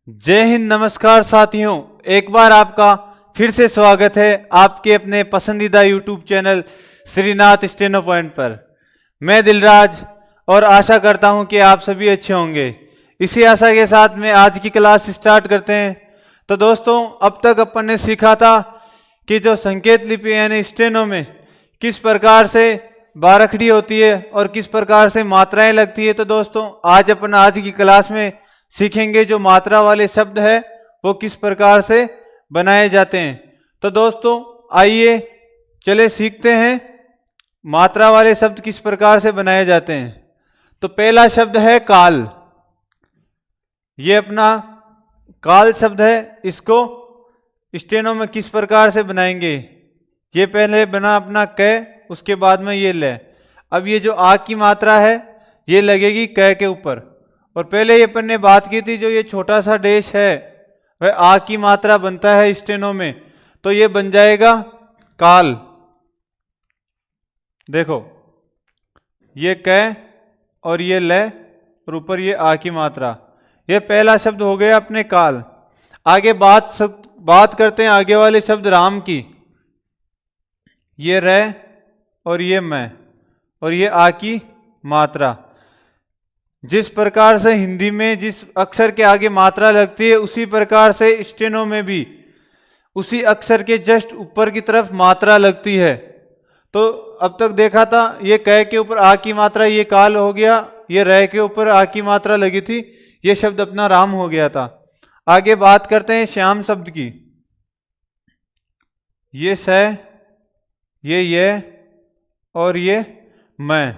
जय हिंद, नमस्कार साथियों। एक बार आपका फिर से स्वागत है आपके अपने पसंदीदा YouTube channel Shrinath steno point पर। मैं दिलराज और आशा करता हूं कि आप सभी अच्छे होंगे। इसी आशा के साथ में आज की क्लास स्टार्ट करते हैं। तो दोस्तों, अब तक अपन ने सीखा था कि जो संकेत लिपि यानी स्टेनो में किस प्रकार से बारखड़ी होती है और किस प्रकार से मात्राएं लगती है। तो दोस्तों, आज की क्लास में सीखेंगे जो मात्रा वाले शब्द है वो किस प्रकार से बनाए जाते हैं। तो दोस्तों, आइए चले सीखते हैं मात्रा वाले शब्द किस प्रकार से बनाए जाते हैं। तो पहला शब्द है काल। ये अपना काल शब्द है, इसको स्टेनो में किस प्रकार से बनाएंगे। ये पहले बना अपना क, उसके बाद में ये ल। अब ये जो आ की मात्रा है ये लगेगी क के ऊपर। और पहले ये अपन ने बात की थी, जो ये छोटा सा डैश है वह आ की मात्रा बनता है स्टेनो में, तो ये बन जाएगा काल। देखो, ये क और ये ल और ऊपर ये आ की मात्रा। ये पहला शब्द हो गया अपने काल। आगे बात करते हैं आगे वाले शब्द राम की। ये र और ये मैं और ये आ की मात्रा। जिस प्रकार से हिंदी में जिस अक्षर के आगे मात्रा लगती है उसी प्रकार से स्टेनो में भी उसी अक्षर के जस्ट ऊपर की तरफ मात्रा लगती है। तो अब तक देखा था ये क के ऊपर आ की मात्रा, ये काल हो गया। ये र के ऊपर आ की मात्रा लगी थी, ये शब्द अपना राम हो गया था। आगे बात करते हैं श्याम शब्द की। ये स, ये और ये मैं।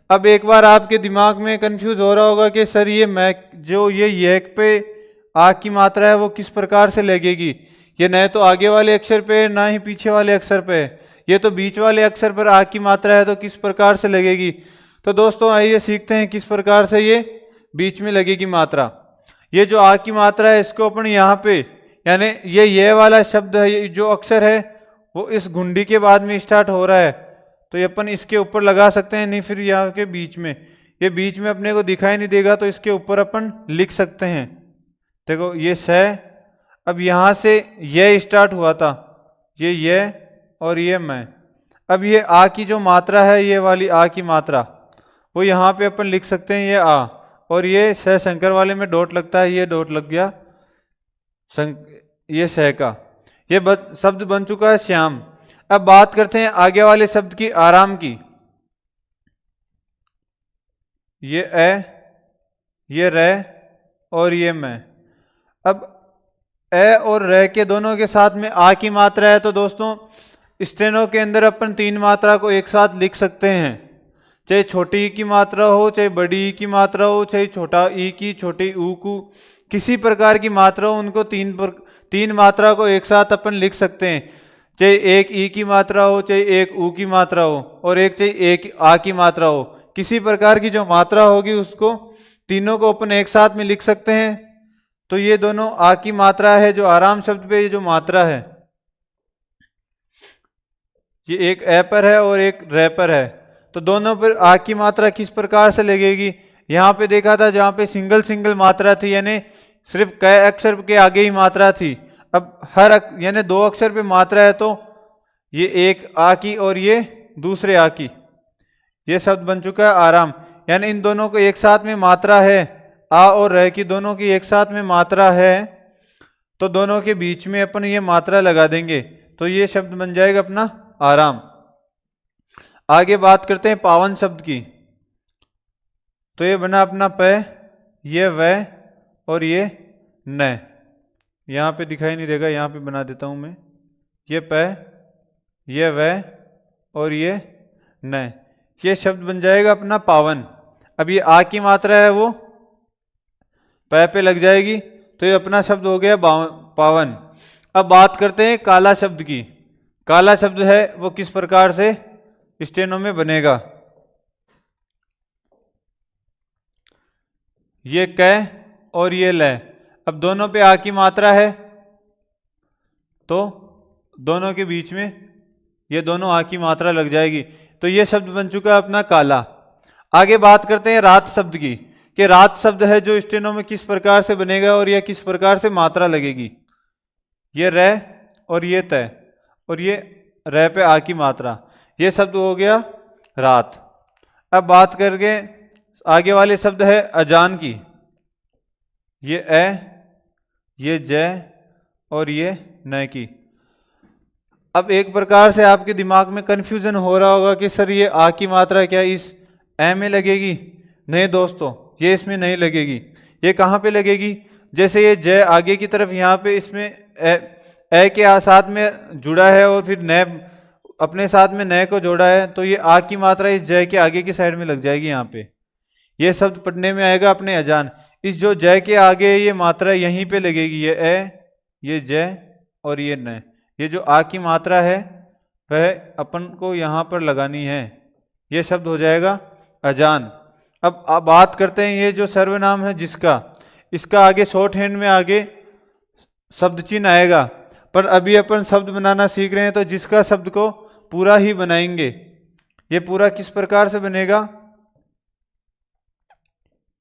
अब एक बार आपके दिमाग में कंफ्यूज हो रहा होगा कि सर ये मैं जो ये पे आ की मात्रा है वो किस प्रकार से लगेगी। ये न तो आगे वाले अक्षर पे ना ही पीछे वाले अक्षर पे, ये तो बीच वाले अक्षर पर आ की मात्रा है, तो किस प्रकार से लगेगी। तो दोस्तों, आइए सीखते हैं किस प्रकार से ये बीच में लगेगी मात्रा। ये जो आ की मात्रा है इसको अपन यहाँ पे, यानी ये वाला शब्द है, ये जो अक्षर है वो इस घुंडी के बाद में स्टार्ट हो रहा है, तो ये अपन इसके ऊपर लगा सकते हैं, नहीं फिर यहाँ के बीच में। ये बीच में अपने को दिखाई नहीं देगा तो इसके ऊपर अपन लिख सकते हैं। देखो, ये स, अब यहाँ से ये स्टार्ट हुआ था, ये और ये मैं। अब ये आ की जो मात्रा है, ये वाली आ की मात्रा, वो यहाँ पे अपन लिख सकते हैं, ये आ। और ये स शंकर वाले में डॉट लगता है, ये डॉट लग गया ये स का। ये शब्द बन चुका है श्याम। अब बात करते हैं आगे वाले शब्द की, आराम की। ये र और ये मैं। अब ए और र के दोनों के साथ में आ की मात्रा है, तो दोस्तों स्टेनो के अंदर अपन तीन मात्रा को एक साथ लिख सकते हैं। चाहे छोटी ई की मात्रा हो, चाहे बड़ी ई की मात्रा हो, चाहे छोटा ई की, छोटी ऊ को, किसी प्रकार की मात्रा हो, उनको तीन मात्रा को एक साथ अपन लिख सकते हैं। चाहे एक ई की मात्रा हो, चाहे एक ऊ की मात्रा हो, और चाहे एक आ की मात्रा हो, किसी प्रकार की जो मात्रा होगी उसको तीनों को अपन एक साथ में लिख सकते हैं। तो ये दोनों आ की मात्रा है, जो आराम शब्द पे ये जो मात्रा है, ये एक ए पर है और एक र पर है, तो दोनों पर आ की मात्रा किस प्रकार से लगेगी। यहाँ पे देखा था जहाँ पे सिंगल मात्रा थी, यानी सिर्फ क अक्षर के आगे ही मात्रा थी। अब यानी दो अक्षर पे मात्रा है, तो ये एक आ की और ये दूसरे आ की, ये शब्द बन चुका है आराम। यानी इन दोनों को एक साथ में मात्रा है, आ और र की दोनों की एक साथ में मात्रा है, तो दोनों के बीच में अपन ये मात्रा लगा देंगे, तो ये शब्द बन जाएगा अपना आराम। आगे बात करते हैं पावन शब्द की। तो ये बना अपना प, ये व और ये न। यहाँ पे दिखाई नहीं देगा, यहाँ पे बना देता हूं मैं। ये प, ये व और ये न, ये शब्द बन जाएगा अपना पावन। अब ये आ की मात्रा है वो प पे लग जाएगी, तो ये अपना शब्द हो गया पावन। अब बात करते हैं काला शब्द की। काला शब्द है वो किस प्रकार से स्टेनो में बनेगा। ये क और ये ल, अब दोनों पे आ की मात्रा है, तो दोनों के बीच में ये दोनों आ की मात्रा लग जाएगी, तो ये शब्द बन चुका है अपना काला। आगे बात करते हैं रात शब्द की कि रात शब्द है जो स्टेनो में किस प्रकार से बनेगा और यह किस प्रकार से मात्रा लगेगी। ये रे और ये तय और ये रे पे आ की मात्रा, ये शब्द हो गया रात। अब बात करके आगे वाले शब्द है अजान की। ये ए, ये जय और ये न की। अब एक प्रकार से आपके दिमाग में कंफ्यूजन हो रहा होगा कि सर ये आ की मात्रा क्या इस ए में लगेगी? नहीं दोस्तों, ये इसमें नहीं लगेगी। ये कहाँ पे लगेगी? जैसे ये जय आगे की तरफ यहाँ पे इसमें ए के साथ में जुड़ा है और फिर न अपने साथ में नए को जोड़ा है, तो ये आ की मात्रा इस जय के आगे की साइड में लग जाएगी। यहाँ पे ये शब्द पढ़ने में आएगा अपने अजान। इस जो जय के आगे ये मात्रा यहीं पे लगेगी, ये ए, ये जय और ये न। ये जो आ की मात्रा है वह अपन को यहाँ पर लगानी है। ये शब्द हो जाएगा अजान। अब बात करते हैं ये जो सर्वनाम है जिसका, इसका आगे शॉर्ट हैंड में आगे शब्द चिन्ह आएगा, पर अभी अपन शब्द बनाना सीख रहे हैं तो जिसका शब्द को पूरा ही बनाएंगे। ये पूरा किस प्रकार से बनेगा?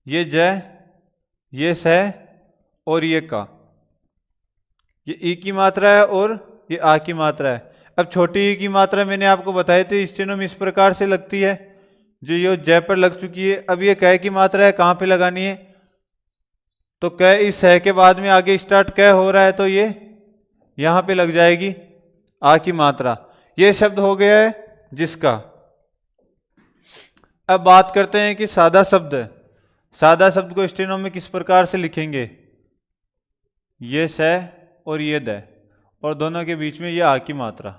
ये जय, ये सह और ये का, ये ई की मात्रा है और ये आ की मात्रा है। अब छोटी ई की मात्रा मैंने आपको बताई थी स्टेनो में इस प्रकार से लगती है, जो ये जय पर लग चुकी है। अब ये कै की मात्रा है, कहाँ पे लगानी है? तो कै इस सह के बाद में आगे स्टार्ट कै हो रहा है तो ये यहाँ पे लग जाएगी आ की मात्रा। ये शब्द हो गया है जिसका। अब बात करते हैं कि सादा शब्द। सादा शब्द को स्टेनो में किस प्रकार से लिखेंगे? ये सह और ये द और दोनों के बीच में ये आ की मात्रा,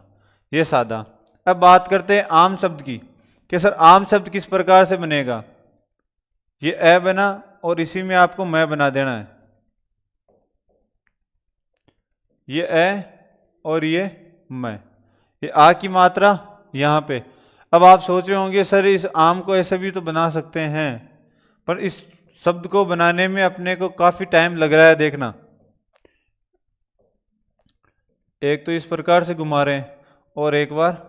ये सादा। अब बात करते हैं आम शब्द की कि सर आम शब्द किस प्रकार से बनेगा? ये ए बना और इसी में आपको मैं बना देना है। ये ए और ये मैं, ये आ की मात्रा यहाँ पे। अब आप सोच रहे होंगे सर इस आम को ऐसे भी तो बना सकते हैं, पर इस शब्द को बनाने में अपने को काफी टाइम लग रहा है। देखना, एक तो इस प्रकार से घुमा रहे हैं और एक बार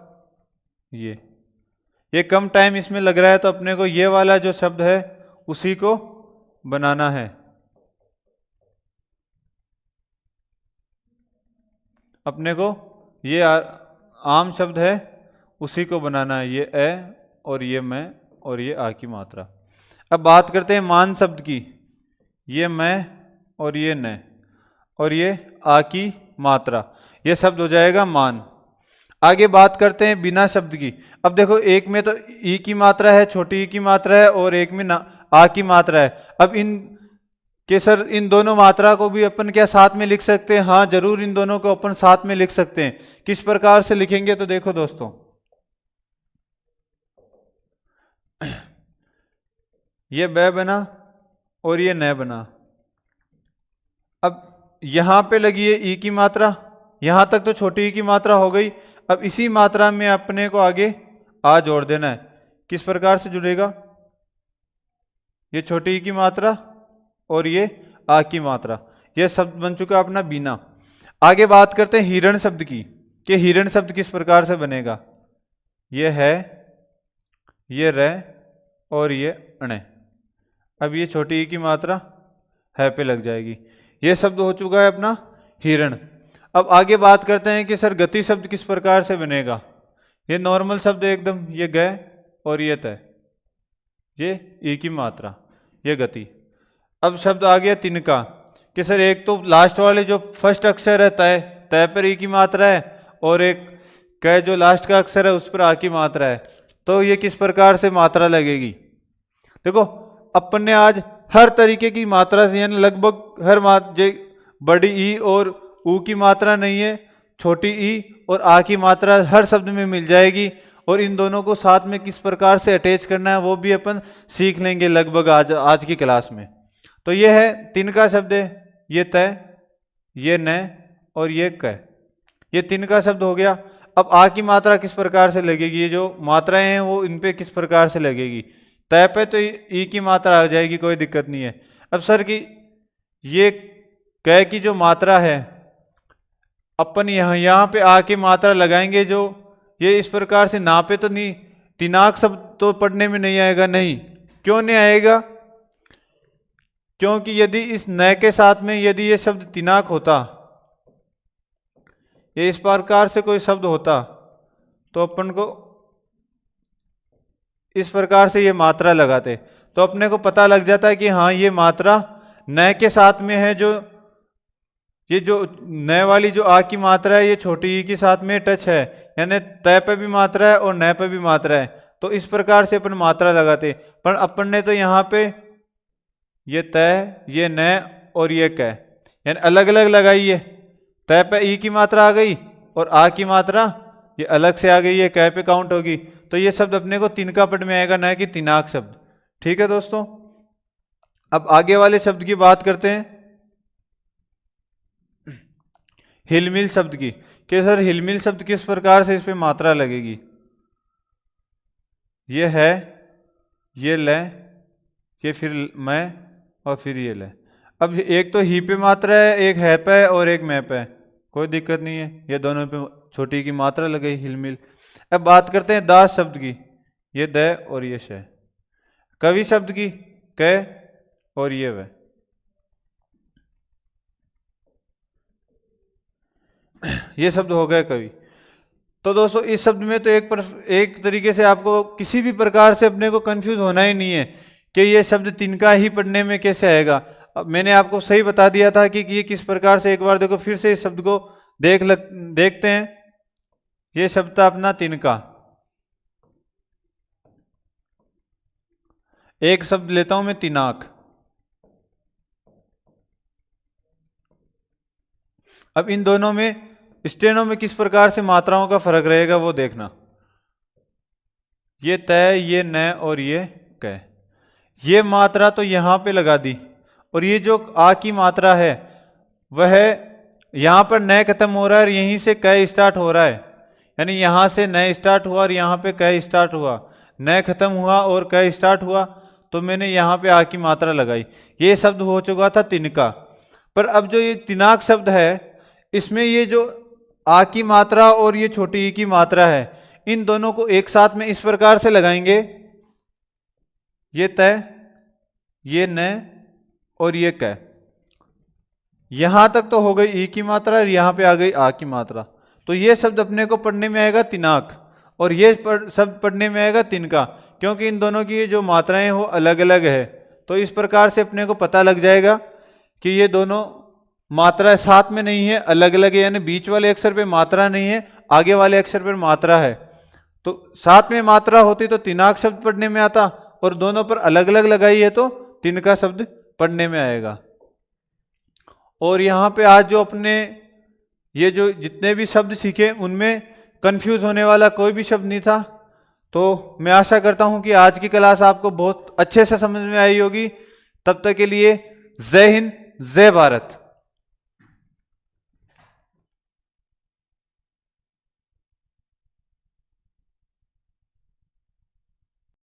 ये कम टाइम इसमें लग रहा है, तो अपने को ये वाला जो शब्द है उसी को बनाना है। अपने को ये आम शब्द है उसी को बनाना है, ये ए और ये मैं और ये आ की मात्रा। अब बात करते हैं मान शब्द की। ये मैं और ये न और ये आ की मात्रा, ये शब्द हो जाएगा मान। आगे बात करते हैं बिना शब्द की। अब देखो, एक में तो ई की मात्रा है, छोटी ई की मात्रा है, और एक में आ की मात्रा है। अब इन के सर इन दोनों मात्रा को भी अपन क्या साथ में लिख सकते हैं? हाँ जरूर, इन दोनों को अपन साथ में लिख सकते हैं। किस प्रकार से लिखेंगे? तो देखो दोस्तों, ये ब बना और ये न बना। अब यहां पे लगी है ई की मात्रा, यहां तक तो छोटी ई की मात्रा हो गई। अब इसी मात्रा में अपने को आगे आ जोड़ देना है। किस प्रकार से जुड़ेगा? ये छोटी ई की मात्रा और ये आ की मात्रा, यह शब्द बन चुका अपना बीना। आगे बात करते हैं हिरण शब्द की कि हिरण शब्द किस प्रकार से बनेगा? ये है, ये रह और ये अणे। अब ये छोटी ई की मात्रा है पे लग जाएगी। ये शब्द हो चुका है अपना हिरण। अब आगे बात करते हैं कि सर गति शब्द किस प्रकार से बनेगा? ये नॉर्मल शब्द एकदम, ये गए और ये तय, ये ई की मात्रा, ये गति। अब शब्द आ गया तिनका कि सर एक तो लास्ट वाले जो फर्स्ट अक्षर है तय, तय पर ई की मात्रा है, और एक क जो लास्ट का अक्षर है उस पर आ की मात्रा है। तो ये किस प्रकार से मात्रा लगेगी? देखो, अपन ने आज हर तरीके की मात्रा से, यानी लगभग हर बड़ी ई और ऊ की मात्रा नहीं है, छोटी ई और आ की मात्रा हर शब्द में मिल जाएगी, और इन दोनों को साथ में किस प्रकार से अटैच करना है वो भी अपन सीख लेंगे लगभग आज की क्लास में। तो ये है तिनका शब्द है, ये तय, ये न और ये क, ये तिनका शब्द हो गया। अब आ की मात्रा किस प्रकार से लगेगी? ये जो मात्राएं हैं वो इन पे किस प्रकार से लगेगी? तय पे तो ई की मात्रा आ जाएगी, कोई दिक्कत नहीं है। अब सर की ये क की जो मात्रा है, अपन यहाँ पे आ की मात्रा लगाएंगे, जो ये इस प्रकार से ना पे तो नहीं, तिनाक शब्द तो पढ़ने में नहीं आएगा। नहीं, क्यों नहीं आएगा? क्योंकि यदि इस न के साथ में यदि ये शब्द तिनाक होता, ये इस प्रकार से कोई शब्द होता, तो अपन को इस प्रकार से ये मात्रा लगाते तो अपने को पता लग जाता है कि हाँ ये मात्रा न के साथ में है। जो ये जो न वाली जो आ की मात्रा है ये छोटी ई के साथ में टच है, यानी तय पे भी मात्रा है और न पे भी मात्रा है। तो इस प्रकार से अपन मात्रा लगाते, पर अपन ने तो यहाँ पे ये तय, ये न और ये क यानी अलग अलग लगाई है। तय पे ई की मात्रा आ गई और आ की मात्रा ये अलग से आ गई है, क पे काउंट होगी। तो ये शब्द अपने को तिनका पद में आएगा, न कि तिनाक शब्द। ठीक है दोस्तों, अब आगे वाले शब्द की बात करते हैं, हिलमिल शब्द की। कि सर हिलमिल शब्द किस प्रकार से इस पे मात्रा लगेगी? ये है, ये ले, ये फिर मैं और फिर ये ले। अब एक तो ही पे मात्रा है, एक है पे और एक मैं पे, कोई दिक्कत नहीं है, ये दोनों पे छोटी की मात्रा लगी हिलमिल। अब बात करते हैं दास शब्द की, ये द और ये श। कवि शब्द की क और ये व। ये शब्द हो गए कवि। तो दोस्तों इस शब्द में तो एक तरीके से आपको किसी भी प्रकार से अपने को कंफ्यूज होना ही नहीं है कि ये शब्द तिनका ही पढ़ने में कैसे आएगा। अब मैंने आपको सही बता दिया था कि ये किस प्रकार से, एक बार देखो फिर से इस शब्द को देखते हैं। ये शब्द था अपना तिनका। एक शब्द लेता हूं मैं तिनाक। अब इन दोनों में स्टेनो में किस प्रकार से मात्राओं का फर्क रहेगा वो देखना। ये तय, ये न और ये क। ये मात्रा तो यहां पे लगा दी, और ये जो आ की मात्रा है वह यहां पर न खत्म हो रहा है और यहीं से क स्टार्ट हो रहा है। यानी यहां से न स्टार्ट हुआ और यहां पे क स्टार्ट हुआ, न खत्म हुआ और क स्टार्ट हुआ, तो मैंने यहां पे आ की मात्रा लगाई। ये शब्द हो चुका था तिनका। पर अब जो ये तिनाक शब्द है, इसमें ये जो आ की मात्रा और ये छोटी ई की मात्रा है, इन दोनों को एक साथ में इस प्रकार से लगाएंगे। ये तय, ये न और ये क। यहां तक तो हो गई ई की मात्रा और यहां पे आ गई आ की मात्रा। तो ये शब्द अपने को पढ़ने में आएगा तिनाक, और ये शब्द पढ़ने में आएगा तिनका, क्योंकि इन दोनों की जो मात्राएं वो अलग अलग है। तो इस प्रकार से अपने को पता लग जाएगा कि ये दोनों मात्रा साथ में नहीं है, अलग अलग है। यानी बीच वाले अक्षर पे मात्रा नहीं है, आगे वाले अक्षर पर मात्रा है। तो साथ में मात्रा होती तो तिनाक शब्द पढ़ने में आता, और दोनों पर अलग अलग लगाई है तो तिनका शब्द पढ़ने में आएगा। और यहाँ पे आज जो अपने ये जो जितने भी शब्द सीखे उनमें कंफ्यूज होने वाला कोई भी शब्द नहीं था। तो मैं आशा करता हूँ कि आज की क्लास आपको बहुत अच्छे से समझ में आई होगी। तब तक के लिए जय हिंद, जय भारत।